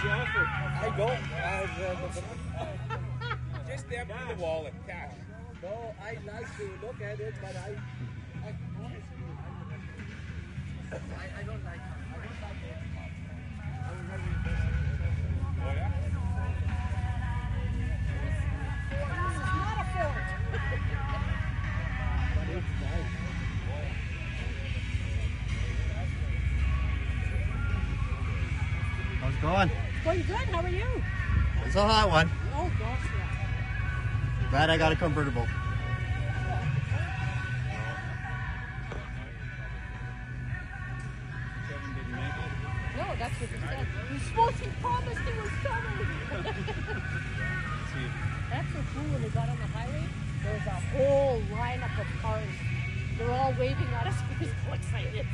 I don't. Just empty the wallet, cash. No, I like to look at it, but I honestly, I don't like it. I don't like it. I'm very interested. Oh, yeah? This is not a fort. But it's nice. How's it going? It's going good. How are you? It's a hot one. Oh, gosh, yeah. Glad I got a convertible. No, that's what he said. You're supposed to promise he was coming. That's so cool when we got on the highway. There was a whole lineup of cars. They're all waving at us. We're so excited.